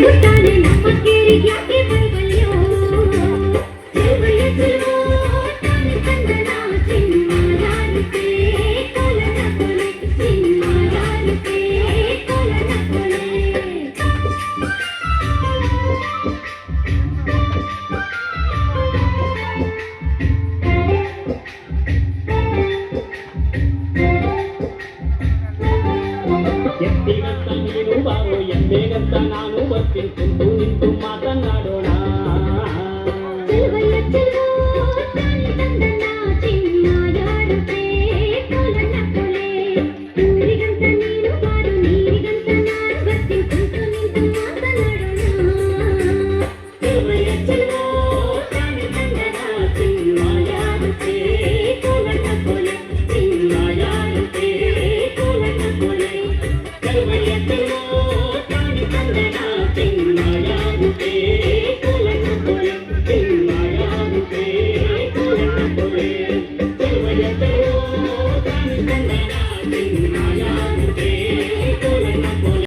ಮುಟ್ಟಾನೆ ನಮ್ಮ ಕೇರಿಗೆ ಯಾಕೆ ಬೈಬಲ್ಯೋ ದೇವಯ್ಯ ಚೆಲುವೋ ತಾನೆ ತಂದನ ಚಿನ್ಮಾರಾನುತೆ ಕೊಲನ ಕೊಲೆ ಚಿನ್ಮಾರಾನುತೆ ಕೊಲನ ಕೊಲೆ ಎತ್ತಿಗಂತ ನೀನು ಬಾರೋ ಎಂಬೇಗಂತ ನಾನು ಬರ್ತೀನಿ ಕುಂತು ನಿಂತು ಮಾತನಾಡೋಣ ಚೆಲುವಯ್ಯ ಚೆಲುವೋ ತಾನೆ ತಂದನ ಚಿನ್ಮಾರಾನುತೆ ಕೊಲನ ಕೊಲೆ ಊರಿಗಂತ ನೀನು ಬಾರು ನೀರಿಗಂತ ನಾನು ಬರ್ತೀನಿ ಕುಂತು ನಿಂತು ಮಾತನಾಡೋಣ ದೇವಯ್ಯ ಚೆಲುವೋ ತಾನೆ ತಂದನ ಚಿನ್ಮಾಯಾನುತೆ ಕೊಲನ ಕೊಲೆ ಚಿನ್ಮಾಯಾನುತೆ ಕೊಲನ ಕೊಲೆ ದೇವಯ್ಯ ಚೆಲುವೋ ತಾನೆ ತಂದನ ಚಿನ್ಮಾಯಾನುತೆ ಕೊಲನ ಕೊಲೆ ಚಿನ್ಮಾಯಾನುತೆ ಕೊಲನ ಕೊಲೆ ದೇವಯ್ಯ ಚೆಲುವೋ ತಾನೆ ತಂದನ ಚಿನ್ಮಾಯಾನುತೆ ಕೊಲನ ಕೊಲೆ